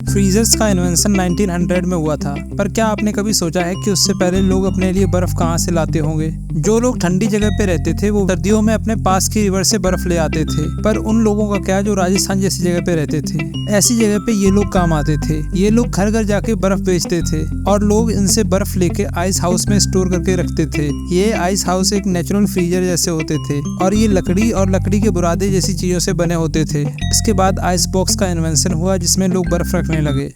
Freezers का invention 1900 में हुआ था, पर क्या आपने कभी सोचा है कि उससे पहले लोग अपने लिए बर्फ कहाँ से लाते होंगे। जो लोग ठंडी जगह पे रहते थे वो सर्दियों में अपने पास की रिवर से बर्फ ले आते थे, पर उन लोगों का क्या जो राजस्थान जैसी जगह पे रहते थे, ऐसी जगह पे ये लोग काम आते थे। ये लोग घर घर जाके बर्फ बेचते थे और लोग इनसे बर्फ लेके आइस हाउस में स्टोर करके रखते थे। ये आइस हाउस एक नेचुरल फ्रीजर जैसे होते थे और ये लकड़ी और लकड़ी के बुरादे जैसी चीजों से बने होते थे। इसके बाद आइस बॉक्स का इन्वेंशन हुआ जिसमें लोग बर्फ रखने लगे।